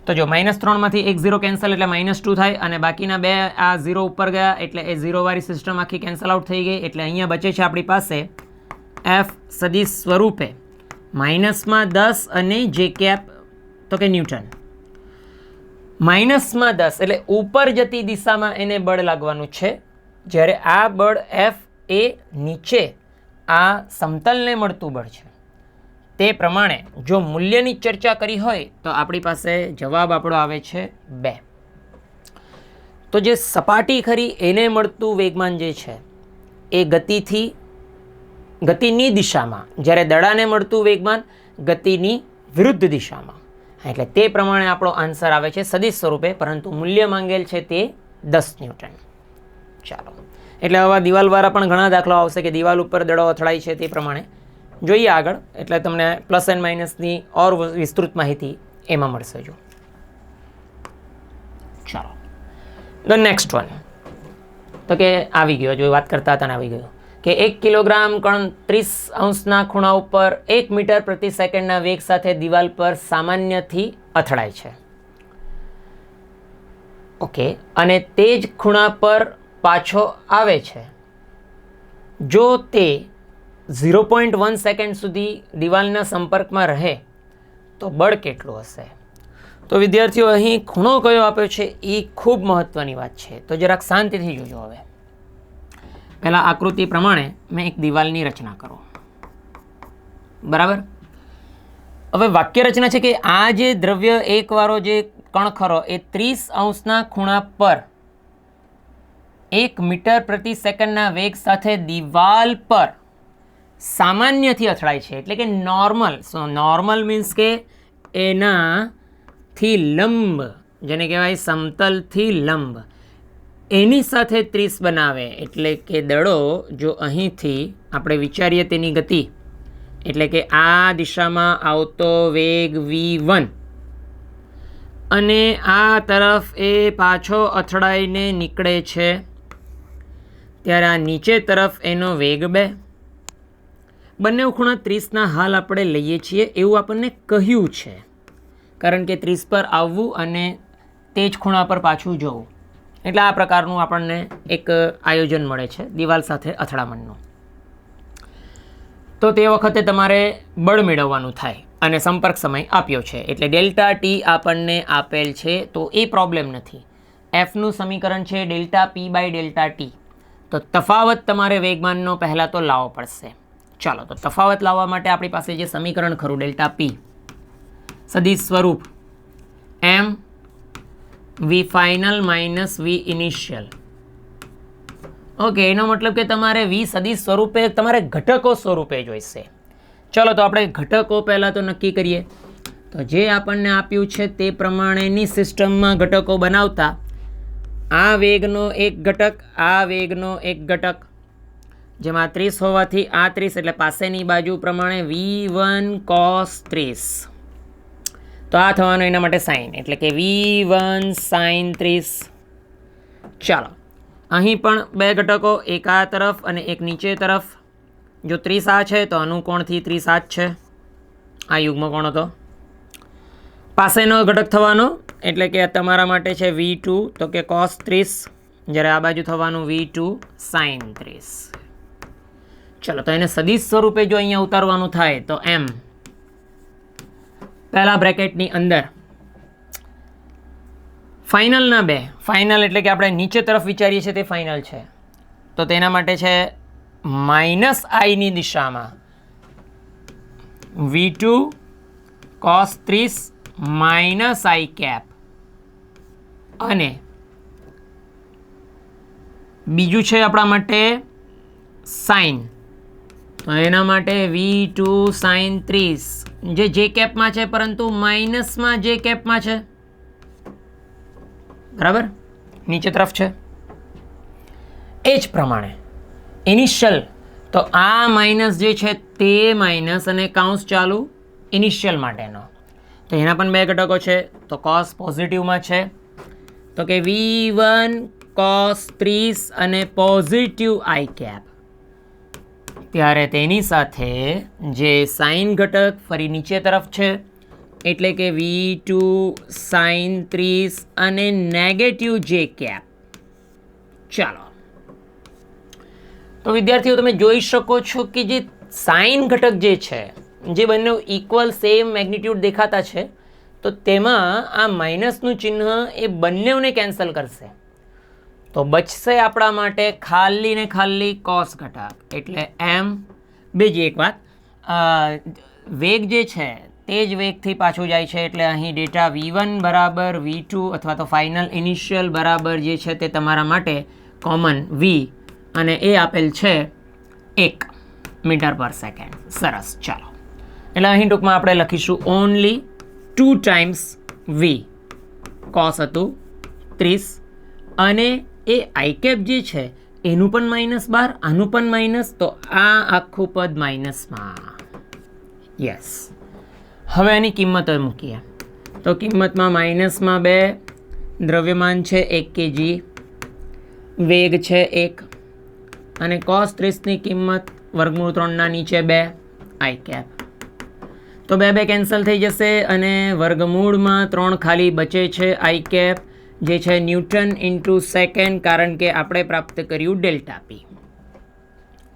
તો જો -3 માંથી એક 0 કેન્સલ એટલે -2 થાય, અને બાકીના બે આ 0 ઉપર ગયા એટલે એ 0 વાળી સિસ્ટમ આખી કેન્સલ આઉટ થઈ ગઈ. એટલે અહીંયા બચે છે આપણી પાસે F સદિશ સ્વરૂપે -10 અને જે કેપ, તો કે ન્યૂટન. -10 એટલે ઉપર જતી દિશામાં એને બળ લાગવાનું છે, જ્યારે આ બળ F એ નીચે આ સમતલને મળતું બળ છે. તે પ્રમાણે જો મૂલ્યની ચર્ચા કરી હોય તો આપણી પાસે જવાબ આપણો આવે છે 2. તો જે સપાટી ખરી એને મળતું વેગમાન જે છે એ ગતિની દિશામાં, જ્યારે દડાને મળતું વેગમાન ગતિની વિરુદ્ધ દિશામાં. એટલે તે પ્રમાણે આપણો આન્સર આવે છે સદિશ સ્વરૂપે, પરંતુ મૂલ્ય માંગેલ છે તે 10 ન્યૂટન. ચાલો, એટલે આવા દિવાલવાળા પણ ઘણા દાખલાઓ આવશે કે દિવાલ ઉપર દડો અથડાય છે. તે પ્રમાણે જોઈએ આગળ, એટલે તમને પ્લસ એન્ડ માઇનસની ઓર વિસ્તૃત માહિતી એમાં મળશે. જો ચાલો, ધ નેક્સ્ટ વન, તો કે આવી ગયો, જો વાત કરતા હતા ને આવી ગયો કે 1 કિલોગ્રામ કણ 30° ખૂણા ઉપર 1 મીટર પ્રતિ સેકન્ડના વેગ સાથે દિવાલ પર સામાન્યથી અથડાય છે. ઓકે, અને તે જ ખૂણા પર પાછો આવે છે. જો તે 0.1 સેકન્ડ સુધી દિવાલના સંપર્કમાં રહે તો બળ કેટલું હશે? તો વિદ્યાર્થીઓ, અહીં ખૂણો કયો આપ્યો છે એ ખૂબ મહત્વની વાત છે, તો જરાક શાંતિથી જોજો. હવે પહેલાં આકૃતિ પ્રમાણે મેં એક દિવાલની રચના કરો, બરાબર. હવે વાક્ય રચના છે કે આ જે દ્રવ્ય એકવાળો જે કણ ખરો એ 30° ખૂણા પર 1 મીટર પ્રતિ સેકન્ડના વેગ સાથે દિવાલ પર સામાન્યથી અથડાય છે, એટલે કે નોર્મલ. નોર્મલ મીન્સ કે એનાથી લંબ, જેને કહેવાય સમતલથી લંબ, એની સાથે 30 બનાવે. એટલે કે દડો જો અહીંથી આપણે વિચારીએ તેની ગતિ એટલે કે આ દિશામાં આવતો વેગ v1 અને આ તરફ એ પાછો અથડાઈને નીકળે છે, ત્યારે આ નીચે તરફ એનો વેગ 2. બંને ખૂણા 30ના હાલ આપણે લઈએ છીએ એવું આપણને કહ્યું છે, કારણ કે 30 પર આવવું અને તે જ ખૂણા પર પાછું જવું, એટલે આ પ્રકારનું આપણને એક આયોજન મળે છે દિવાલ સાથે અથડામણનું. તો તે વખતે તમારે બળ મેળવવાનું થાય અને સંપર્ક સમય આપ્યો છે એટલે ડેલ્ટા ટી આપણને આપેલ છે, તો એ પ્રોબ્લેમ નથી. એફનું સમીકરણ છે delta P by delta T. તો તફાવત તમારે વેગમાનનો પહેલાં તો લાવવો પડશે. ચાલો, તો તફાવત લાવવા માટે આપણી પાસે જે સમીકરણ ખરું ડેલ્ટા પી સદિશ સ્વરૂપ M V final minus V initial. Okay, એનો મતલબ કે તમારે વી સદિશ સ્વરૂપે તમારે ઘટકો સ્વરૂપે જોઈશે. ચલો, તો આપણે ઘટકો પહેલાં તો નક્કી કરીએ. તો જે આપણને આપ્યું છે તે પ્રમાણેની સિસ્ટમમાં ઘટકો બનાવતા આ વેગનો એક ઘટક, આ વેગનો એક ઘટક, જેમાં 30 હોવાથી આ 30 એટલે પાસેની બાજુ પ્રમાણે v1 cos 30. તો આ થવાનું એના માટે સાઇન, એટલે કે v1 sin 30. ચાલો, અહીં પણ 2 ઘટકો, એક આ તરફ અને એક નીચે તરફ. જો 30 આ છે તો અનુકોણથી 30 આ જ છે, આ યુગ્મ કોણ હતો, પાસેનો ઘટક થવાનો, એટલે કે તમારા માટે છે v2 તો કે cos 30, જ્યારે આ બાજુ થવાનું v2 sin 30. ચલો, તો એને સદિશ સ્વરૂપે જો અહીંયા ઉતારવાનું થાય તો એમ પહેલા બ્રેકેટની અંદર ફાઇનલના 2, ફાઇનલ એટલે કે આપણે નીચે તરફ વિચારીએ છીએ તે ફાઇનલ છે, તો તેના માટે છે માઇનસ આઈની દિશામાં v2 cos 30 માઇનસ આઈ કેપ, અને બીજું છે આપણા માટે સાઇન, તો એના માટે v2 sin 30 જે કેપમાં છે પરંતુ માઇનસમાં જે કેપમાં છે, બરાબર, નીચે તરફ છે. એ જ પ્રમાણે ઇનિશિયલ, તો આ માઇનસ જે છે તે માઇનસ અને કાઉન્સ ચાલુ ઇનિશિયલ માટેનો, તો એના પણ 2 ઘટકો છે. તો cos પોઝિટિવમાં છે તો કે v1 cos 30 અને પોઝિટિવ આઈ કેપ, ત્યારે તેની સાથે જે સાઇન ઘટક ફરી નીચે તરફ છે, એટલે કે v2 sin 30 અને નેગેટિવ જે કેપ. ચાલો, તો વિદ્યાર્થીઓ તમે જોઈ શકો છો કે જે સાઇન ઘટક જે છે, જે બંને ઇક્વલ સેમ મેગ્નિટ્યુડ દેખાતા છે, તો તેમાં આ માઇનસનું ચિહ્ન એ બંનેને કેન્સલ કરશે, તો બચશે આપણા માટે ખાલી ને ખાલી કોસ ઘટક. એટલે એમ. બીજી એક વાત, વેગ જે છે તે જ વેગથી પાછું જાય છે, એટલે અહીં ડેટા v1 બરાબર v2 અથવા તો ફાઇનલ ઇનિશિયલ બરાબર જે છે તે તમારા માટે કોમન v, અને એ આપેલ છે 1 મીટર પર સેકન્ડ. સરસ, ચાલો, એટલે અહીં ટૂંકમાં આપણે લખીશું ઓનલી 2 times v. કોસ હતું 30 અને એ આઈ કેપ જે છે એનું પણ -12, આનું પણ માઇનસ, તો આ આખું પદ માઇનસમાં. યસ, હવે આની કિંમત મૂકીએ તો કિંમતમાં માઇનસમાં 2, દ્રવ્યમાન છે 1 kg, વેગ છે 1, અને cos 30ની કિંમત વર્ગમૂળ 3ના નીચે 2 આઈ કેપ. તો 2 કેન્સલ થઈ જશે અને વર્ગમૂળમાં 3 ખાલી બચે છે આઈ કેપ, જે છે ન્યૂટન ઇન્ટુ સેકન્ડ, કારણ કે આપણે પ્રાપ્ત કર્યું ડેલ્ટા પી.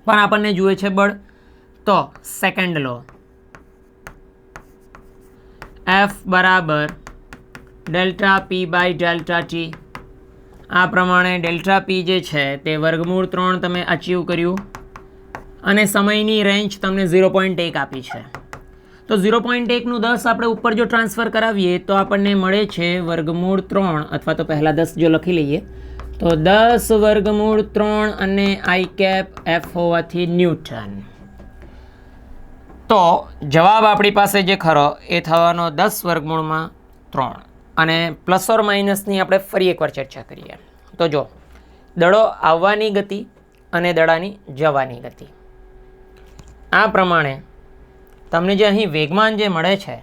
પણ આપણને જુએ છે બળ, તો સેકન્ડ લો, એફ બરાબર delta P by delta T. આ પ્રમાણે ડેલ્ટા પી જે છે તે વર્ગમૂળ 3 તમે અચીવ કર્યું, અને સમયની રેન્જ તમને 0.1 આપી છે. તો 0.1નું 10 આપણે ઉપર જો ટ્રાન્સફર કરાવીએ તો આપણને મળે છે વર્ગમૂળ 3, અથવા તો પહેલાં 10 જો લખી લઈએ તો 10 વર્ગમૂળ 3 અને આઈ કેપ એફ હોવાથી ન્યૂટન. તો જવાબ આપણી પાસે જે ખરો એ થવાનો 10 વર્ગમૂળમાં 3, અને પ્લસ ઓર માઇનસની આપણે ફરી એકવાર ચર્ચા કરીએ. તો જો દડો આવવાની ગતિ અને દડાની જવાની ગતિ, આ પ્રમાણે તમને જે અહીં વેગમાન જે મળે છે,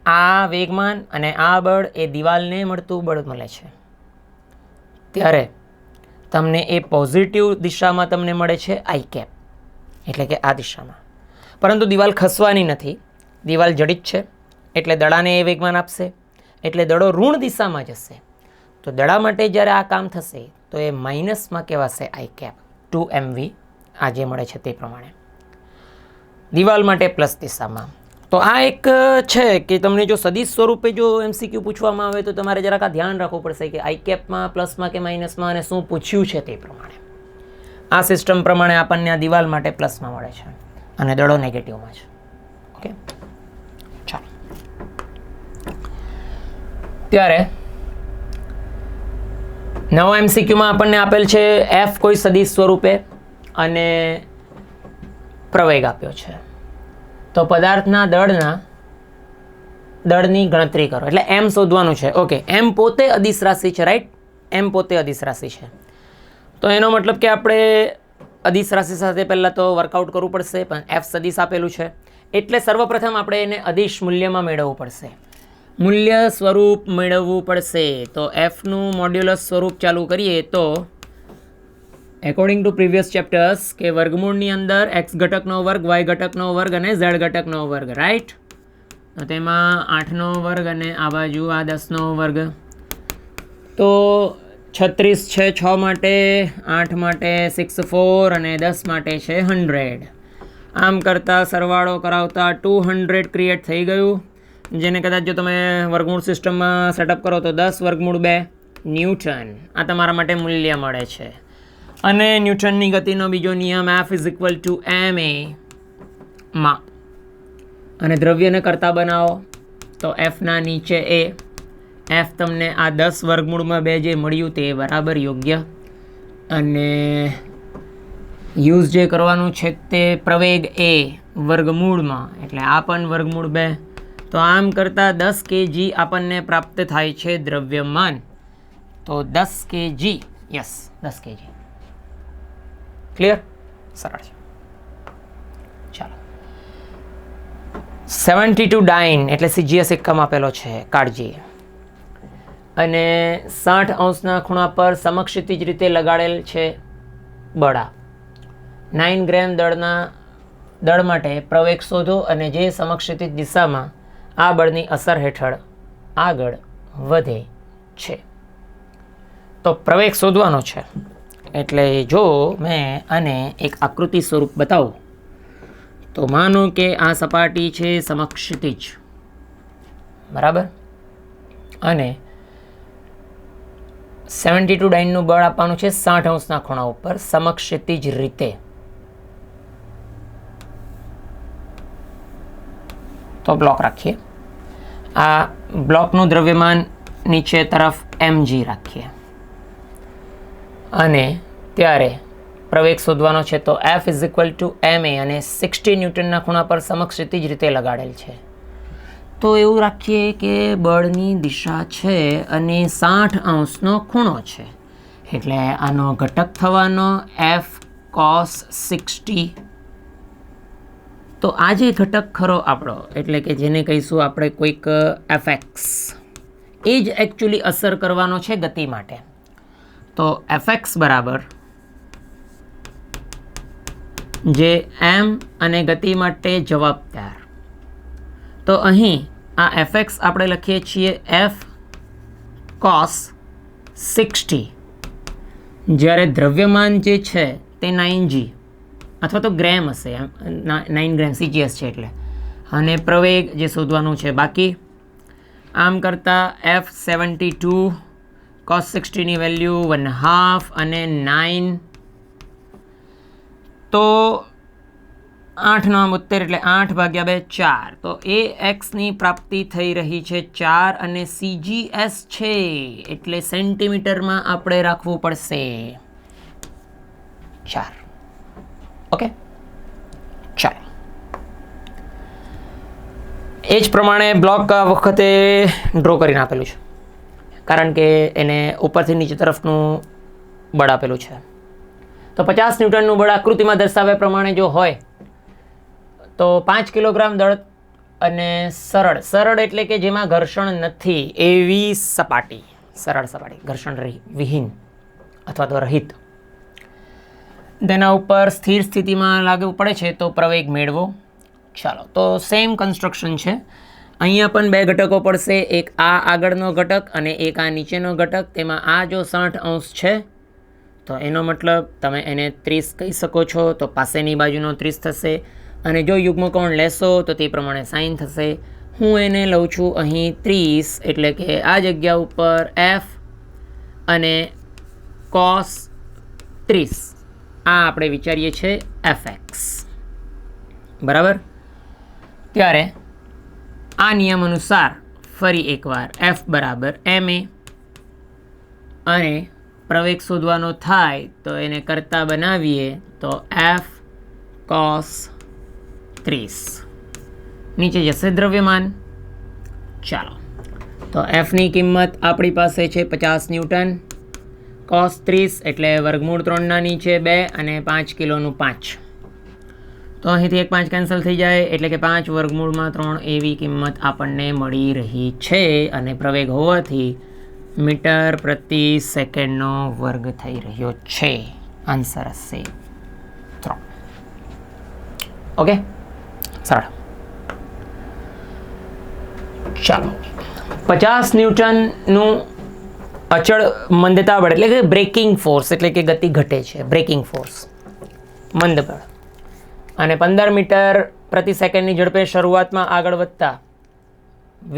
આ વેગમાન અને આ બળ એ દિવાલને મળતું બળ મળે છે. ત્યારે તમને એ પોઝિટિવ દિશામાં તમને મળે છે આઈ કેપ, એટલે કે આ દિશામાં. પરંતુ દિવાલ ખસવાની નથી, દિવાલ જડિત છે, એટલે દડાને એ વેગમાન આપશે, એટલે દડો ઋણ દિશામાં જશે. તો દડા માટે જ્યારે આ કામ થશે તો એ માઇનસમાં કહેવાશે આઈ કેપ, 2mv આ જે મળે છે તે પ્રમાણે. દિવાલ માટે પ્લસ દિશામાં. તો આ એક છે કે તમને જો સદિશ સ્વરૂપે જો MCQ પૂછવામાં આવે તો તમારે જરાક આ ધ્યાન રાખવું પડશે કે આઈ કેપમાં, પ્લસમાં કે માઇનસમાં અને શું પૂછ્યું છે તે પ્રમાણે. આ સિસ્ટમ પ્રમાણે આપણને આ દિવાલ માટે પ્લસમાં મળે છે અને દડો નેગેટિવમાં છે. ઓકે, ચાલો. ત્યારે નવા MCQમાં આપણને આપેલ છે F કોઈ સદિશ સ્વરૂપે અને પ્રવેગ આપ્યો છે. તો પદાર્થના દળની ગણતરી કરો, એટલે m શોધવાનું છે. ઓકે, m પોતે અદિશ રાશિ છે, રાઈટ? m પોતે અદિશ રાશિ છે. તો એનો મતલબ કે આપણે અદિશ રાશિ સાથે પહેલાં તો વર્કઆઉટ કરવું પડશે, પણ f સદિશ આપેલું છે એટલે સર્વપ્રથમ આપણે એને અદિશ મૂલ્યમાં મેળવવું પડશે, મૂલ્ય સ્વરૂપ મેળવવું પડશે. તો fનું મોડ્યુલસ સ્વરૂપ ચાલુ કરીએ તો એકોર્ડિંગ ટુ પ્રીવિયસ ચેપ્ટર્સ કે વર્ગમૂળની અંદર x ઘટકનો વર્ગ, y ઘટકનો વર્ગ અને z ઘટકનો વર્ગ, રાઈટ? તો તેમાં 8નો વર્ગ અને આ બાજુ આ 10નો વર્ગ. તો 36 છે 6 માટે, 8 માટે 6 4 અને 10 માટે છે 100. આમ કરતાં સરવાળો કરાવતા 200 ક્રિએટ થઈ ગયું, જેને કદાચ જો તમે વર્ગમૂળ સિસ્ટમમાં સેટઅપ કરો તો 10 વર્ગમૂળ 2 ન્યૂટન આ તમારા માટે મૂલ્ય મળે છે. અને ન્યૂટનની ગતિનો બીજો નિયમ F = ma માં, અને દ્રવ્યને કરતા બનાવો તો Fના નીચે એ. F તમને આ 10 વર્ગમૂળમાં 2 જે મળ્યું તે બરાબર યોગ્ય. અને યુઝ જે કરવાનું છે તે પ્રવેગ એ વર્ગમૂળમાં, એટલે આ પણ વર્ગમૂળ 2. તો આમ કરતાં 10 kg આપણને પ્રાપ્ત થાય છે દ્રવ્યમાન. તો 10 kg, યસ 10 kg. ક્લિયર? સરળ છે. ચાલો, 72 ડાઇન એટલે CGS એકમ આપેલો છે, કાળજી. અને 60 અંશના ખૂણા પર સમક્ષિતિજ રીતે લગાડેલ છે બળા. 9 ગ્રામ દળ માટે પ્રવેગ શોધો અને જે સમક્ષિતિજ દિશામાં આ બળની અસર હેઠળ આગળ વધે છે. તો પ્રવેગ શોધવાનો છે. એટલે જો મેં આને એક આકૃતિ સ્વરૂપ બતાવું તો માનો કે આ સપાટી છે સમક્ષિતિજ, બરાબર? અને 72 ડાઇનનું બળ આપવાનું છે 60 અંશના ખૂણા ઉપર સમક્ષિતિજ રીતે. તો બ્લોક રાખીએ, આ બ્લોકનું દ્રવ્યમાન નીચે તરફ mg રાખીએ અને ત્યારે પ્રવેગ શોધવાનો છે. તો F = ma અને 60 ન્યૂટનના ખૂણા પર સમક્ષિતિજ રીતે લગાડેલ છે. તો એવું રાખીએ કે બળની દિશા છે અને 60 અંશનો ખૂણો છે, એટલે આનો ઘટક થવાનો F cos 60. તો આ જે ઘટક ખરો આપણો, એટલે કે જેને કહીશું આપણે કોઈક fx, એ જ એકચ્યુઅલી અસર કરવાનો છે ગતિ માટે. તો fx બરાબર જે m અને ગતિ માટે જવાબદાર. તો અહીં આ fx આપણે લખીએ છીએ F cos 60, જ્યારે દ્રવ્યમાન જે છે તે 9g અથવા તો ગ્રેમ હશે, 9 ગ્રામ CGS છે એટલે. અને પ્રવેગ જે શોધવાનું છે બાકી. આમ કરતાં F 72 cos 60ની વેલ્યુ 1/2 અને 9. તો 8×9 એટલે 8/2 4. તો એ એક્સની પ્રાપ્તિ થઈ રહી છે 4 અને CGS છે એટલે સેન્ટીમીટરમાં આપણે રાખવું પડશે 4. ઓકે, ચાલો. એ જ પ્રમાણે બ્લોક આ વખતે ડ્રો કરીને આપેલું છે, કારણ કે એને ઉપરથી નીચે તરફનું બળ આપેલું છે. તો 50 ન્યૂટનનું બળ આકૃતિમાં દર્શાવ્યા પ્રમાણે જો હોય તો 5 કિલોગ્રામ દળ અને સરળ એટલે કે જેમાં ઘર્ષણ નથી એવી સપાટી, સરળ સપાટી, ઘર્ષણ વિહીન અથવા તો રહિત, તેના ઉપર સ્થિર સ્થિતિમાં લાગુ પડે છે તો પ્રવેગ મેળવો. ચાલો, તો સેમ કન્સ્ટ્રક્શન છે. અહીંયા પણ બે ઘટકો પડશે, એક આ આગળનો ઘટક અને એક આ નીચેનો ઘટક. તેમાં આ જો 60 અંશ છે તો એનો મતલબ તમે એને 30 કહી શકો છો, તો પાસેની બાજુનો 30 થશે. અને જો યુગ્મકોણ લેશો તો તે પ્રમાણે સાઇન થશે. હું એને લઉં છું અહીં 30, એટલે કે આ જગ્યા ઉપર એફ અને cos 30 આ આપણે વિચારીએ છીએ fx, બરાબર. ત્યારે આ નિયમ અનુસાર ફરી એકવાર f બરાબર ma અને પ્રવેગ શોધવાનો થાય તો એને કરતા બનાવીએ તો f cos 30 નીચે જશે દ્રવ્યમાન. ચાલો, તો એફની કિંમત આપણી પાસે છે 50 ન્યૂટન, cos 30 એટલે વર્ગમૂળ 3ના નીચે 2 અને 5 કિલોનું 5. તો અહીંથી 1 5 કેન્સલ થઈ જાય, એટલે કે 5 વર્ગમૂળમાં 3 એવી કિંમત આપણને મળી રહી છે. અને પ્રવેગ હોવાથી મીટર પ્રતિ સેકન્ડનો વર્ગ થઈ રહ્યો છે. આન્સર હશે 3. ઓકે, સરળ. ચાલો, 50 ન્યૂટનનું અચળ મંદતા બળ એટલે કે બ્રેકિંગ ફોર્સ, એટલે કે ગતિ ઘટે છે, બ્રેકિંગ ફોર્સ, મંદ બળ, અને 15 મીટર પ્રતિ સેકન્ડની ઝડપે શરૂઆતમાં આગળ વધતા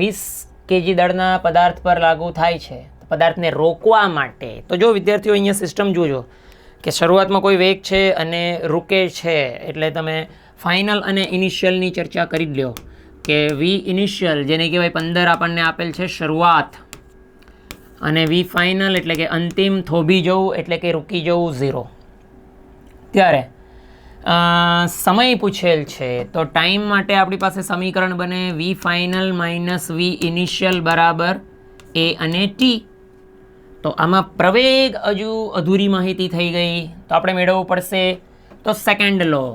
20 kg દળના પદાર્થ પર લાગુ થાય છે. પદાર્થને રોકવા માટે તો જો વિદ્યાર્થીઓ અહીંયા સિસ્ટમ જોજો કે શરૂઆતમાં કોઈ વેગ છે અને રૂકે છે, એટલે તમે ફાઇનલ અને ઇનિશિયલની ચર્ચા કરી જ લ્યો કે વી ઇનિશિયલ જેને કહેવાય 15 આપણને આપેલ છે શરૂઆત, અને વી ફાઇનલ એટલે કે અંતિમ, થોભી જવું એટલે કે રૂકી જવું 0. ત્યારે સમય પૂછેલ છે તો ટાઈમ માટે આપણી પાસે સમીકરણ બને વી ફાઇનલ માઇનસ વી ઇનિશિયલ બરાબર એ અને ટી. તો આમાં પ્રવેગ હજુ અધૂરી માહિતી થઈ ગઈ, તો આપણે મેળવવું પડશે તો સેકન્ડ લો.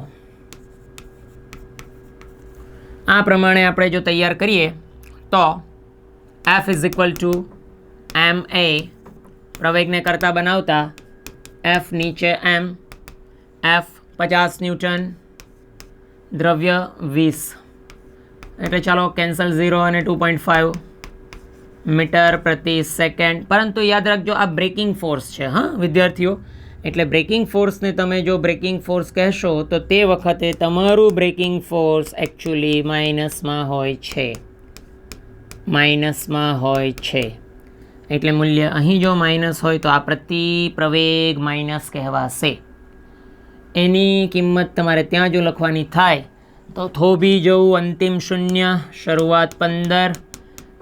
આ પ્રમાણે આપણે જો તૈયાર કરીએ તો F is equal to ma, પ્રવેગને કરતા બનાવતા F નીચે m, F 50 ન્યૂટન, દ્રવ્ય 20, એટલે ચાલો કેન્સલ 0 અને 2.5 મીટર પ્રતિ સેકન્ડ. પરંતુ યાદ રાખજો આ બ્રેકિંગ ફોર્સ છે, હા વિદ્યાર્થીઓ, એટલે બ્રેકિંગ ફોર્સને તમે જો બ્રેકિંગ ફોર્સ કહેશો તો તે વખતે તમારું બ્રેકિંગ ફોર્સ એકચ્યુઅલી માઇનસમાં હોય છે. એટલે મૂલ્ય અહીં જો માઇનસ હોય તો આ પ્રતિ પ્રવેગ માઇનસ કહેવાશે. એની કિંમત તમારે ત્યાં જો લખવાની થાય તો થોભી જવું અંતિમ 0, શરૂઆત 15,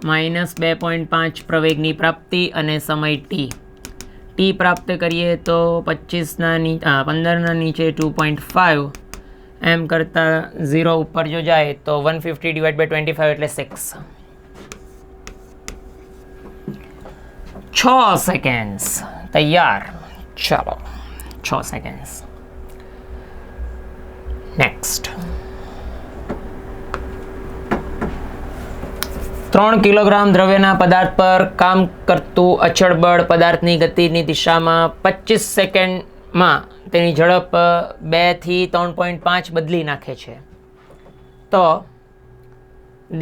માઇનસ 2.5 પ્રવેગની પ્રાપ્તિ અને સમય ટી પ્રાપ્ત કરીએ તો 15ના નીચે 2.5, એમ કરતાં 0 ઉપર જો જાય તો 150 / 25 એટલે 6. 6 સેકન્ડ્સ તૈયાર. ચાલો 6 સેકન્ડ્સ. નેક્સ્ટ 3 કિલોગ્રામ દ્રવ્યના પદાર્થ પર કામ કરતું અચળ બળ પદાર્થની ગતિની દિશામાં 25 સેકન્ડમાં તેની ઝડપ 2 થી 3.5 બદલી નાખે છે. તો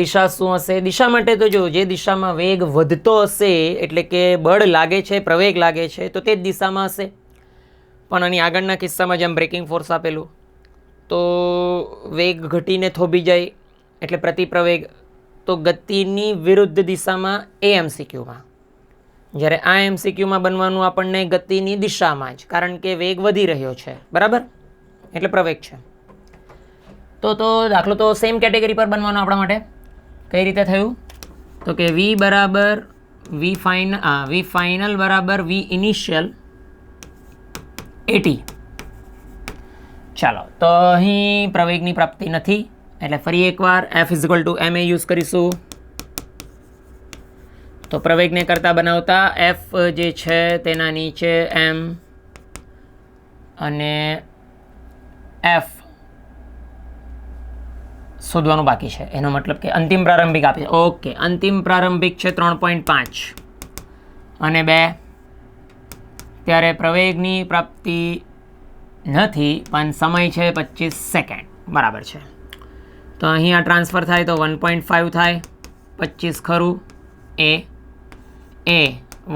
દિશા શું હશે? દિશા માટે તો જો જે દિશામાં વેગ વધતો હશે એટલે કે બળ લાગે છે, પ્રવેગ લાગે છે, તો તે જ દિશામાં હશે. પણ આની આગળના કિસ્સામાં જેમ બ્રેકિંગ ફોર્સ આપેલું તો વેગ ઘટીને થોભી જાય એટલે પ્રતિપ્રવેગ, તો ગતિની વિરુદ્ધ દિશામાં એ એમસીક્યુમાં, જ્યારે આ એમસીક્યુમાં બનવાનું આપણને ગતિની દિશામાં જ, કારણ કે વેગ વધી રહ્યો છે, બરાબર, એટલે પ્રવેગ છે. તો દાખલો તો સેમ કેટેગરી પર બનવાનો આપણા માટે. કઈ રીતે થયું? તો કે વી ફાઇનલ બરાબર વી ઇનિશિયલ એટી. ચાલો, તો અહીં પ્રવેગની પ્રાપ્તિ નથી, એટલે ફરી એકવાર F is equal to ma use કરીશું. તો પ્રવેગને કરતા બનાવતા F જે છે તેના નીચે m અને F શોધવાનું બાકી છે. એનો મતલબ કે અંતિમ પ્રારંભિક આપે છે. ઓકે, અંતિમ પ્રારંભિક છે 3.5 અને 2. ત્યારે પ્રવેગની પ્રાપ્તિ નથી, પણ સમય છે 25 સેકન્ડ. બરાબર છે. તો અહીંયા ટ્રાન્સફર થાય તો 1.5 થાય, 25 ખરું એ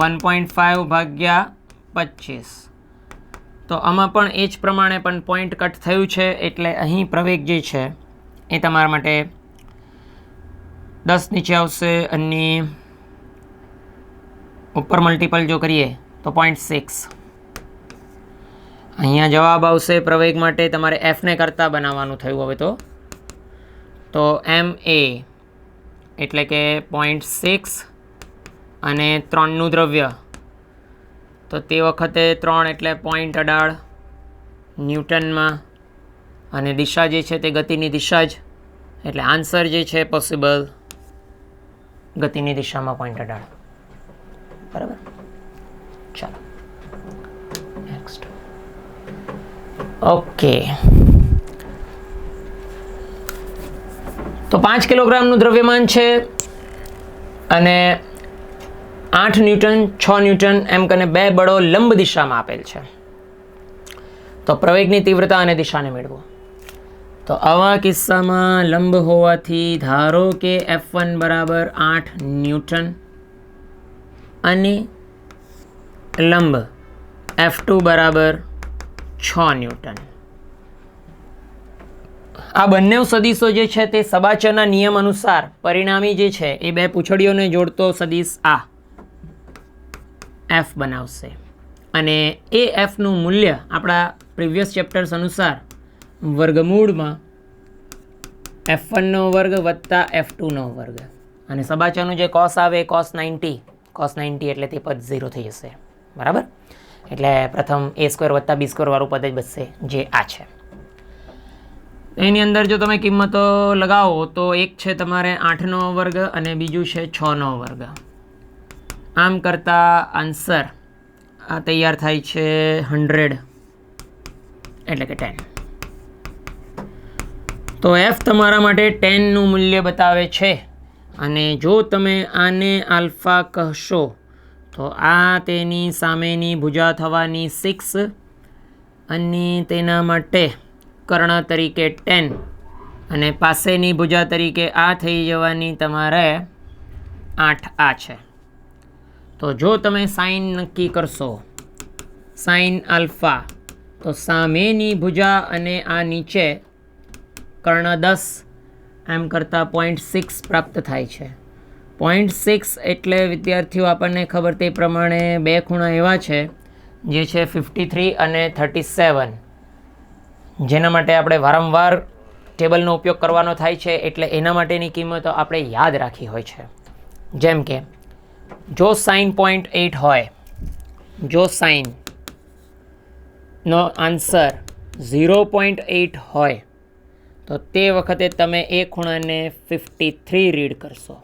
1.5 ભાગ્યા 25. તો આમાં પણ એ જ પ્રમાણે પણ પોઈન્ટ કટ થયું છે, એટલે અહીં પ્રવેગ જે છે એ તમારા માટે 10 નીચે આવશે અને ઉપર મલ્ટિપલ જો કરીએ તો 0.6. અહીંયા જવાબ આવશે પ્રવેગ માટે તમારે એફને કરતાં બનાવવાનું થયું હવે તો MA એટલે કે 0.6 અને 3નું દ્રવ્ય, તો તે વખતે 3 એટલે 0.18 ન્યૂટનમાં, અને દિશા જે છે તે ગતિની દિશા જ, એટલે આન્સર જે છે પોસિબલ ગતિની દિશામાં 0.18. બરાબર. ચાલો નેક્સ્ટ. ઓકે, તો 5 કિલોગ્રામનું દ્રવ્યમાન છે અને 8 ન્યૂટન, 6 ન્યૂટન એમ કરીને 2 બળો લંબ દિશામાં આપેલ છે. તો પ્રવેગની તીવ્રતા અને દિશાને મેળવો. તો આવા કિસ્સામાં લંબ હોવાથી ધારો કે F1 બરાબર 8 ન્યૂટન અને લંબ F2 બરાબર 6 ન્યૂટન. આ બંને સદિશો જે છે તે સબાચરના નિયમ અનુસાર પરિણામી જે છે એ 2 પૂંછડીઓને જોડતો સદિશ આ F બનાવશે, અને એ Fનું મૂલ્ય આપણા પ્રીવિયસ ચેપ્ટર્સ અનુસાર વર્ગમૂળમાં F1નો વર્ગ વત્તા F2નો વર્ગ, અને સબાચરનું જે કોસ આવે એ cos 90 એટલે તે પદ 0 થઈ જશે. બરાબર. એટલે પ્રથમ A² વત્તા B² વાળું પદ જ બચશે, જે આ છે. એની અંદર જો તમે કિંમતો લગાવો તો એક છે તમારે 8નો વર્ગ અને બીજું છે 6નો વર્ગ. આમ કરતાં આન્સર આ તૈયાર થાય છે 100 એટલે કે 10. તો F તમારા માટે 10નું મૂલ્ય બતાવે છે, અને જો તમે આને આલ્ફા કહેશો તો આ તેની સામેની ભુજા થવાની 6 અને તેના માટે કર્ણ તરીકે 10 અને પાસેની ભુજા તરીકે આ થઈ જવાની તમારે 8 આ છે. તો જો તમે સાઇન નક્કી કરશો સાઇન આલ્ફા, તો સામેની ભુજા અને આ નીચે કર્ણ 10 એમ કરતાં 0.6 પ્રાપ્ત થાય છે. 0.6 એટલે વિદ્યાર્થીઓ આપણને ખબર તે પ્રમાણે 2 ખૂણા એવા છે જે છે 53 અને 37, જેના માટે આપણે વારંવાર ટેબલનો ઉપયોગ કરવાનો થાય છે, એટલે એના માટેની કિંમતો આપણે યાદ રાખી હોય છે. જેમ કે જો સાઇન 0.8 હોય, જો સાઇનનો આન્સર 0.8 હોય તો તે વખતે તમે એ ખૂણાને 53 રીડ કરશો,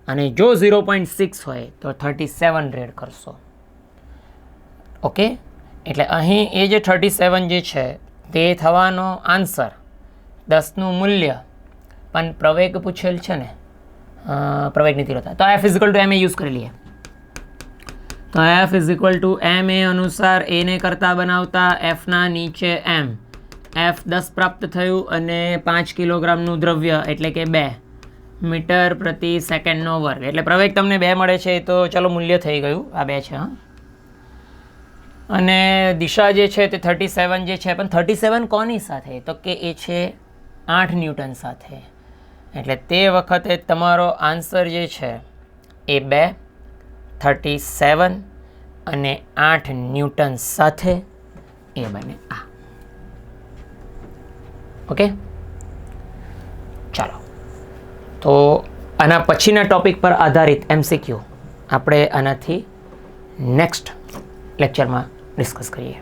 અને જો 0.6 હોય તો 37 રીડ કરશો. ઓકે, એટલે અહીં એ જે 37 જે છે તે થવાનો આન્સર 10નું મૂલ્ય, પણ પ્રવેગ પૂછેલ છે ને, પ્રવેગની તીવ્રતા, તો F = ma યુઝ કરી લઈએ. તો F = ma અનુસાર એને કરતાં બનાવતા Fના નીચે m, F 10 પ્રાપ્ત થયું અને 5 કિલોગ્રામનું દ્રવ્ય એટલે કે 2 મીટર પ્રતિ સેકન્ડનો વર્ગ, એટલે પ્રવેગ તમને 2 મળે છે, તો ચલો મૂલ્ય થઈ ગયું, આ 2 છે. અને દિશા જે છે તે 37 જે છે, પણ 37 કોની સાથે, તો કે એ છે 8 ન્યૂટન સાથે, એટલે તે વખતે તમારો આન્સર જે છે એ 2 37 અને 8 ન્યૂટન સાથે એ બને આ. ઓકે, ચાલો. તો આના પછીના ટોપિક પર આધારિત MCQ આપણે આનાથી નેક્સ્ટ લેક્ચરમાં ડિસ્કસ કરીએ.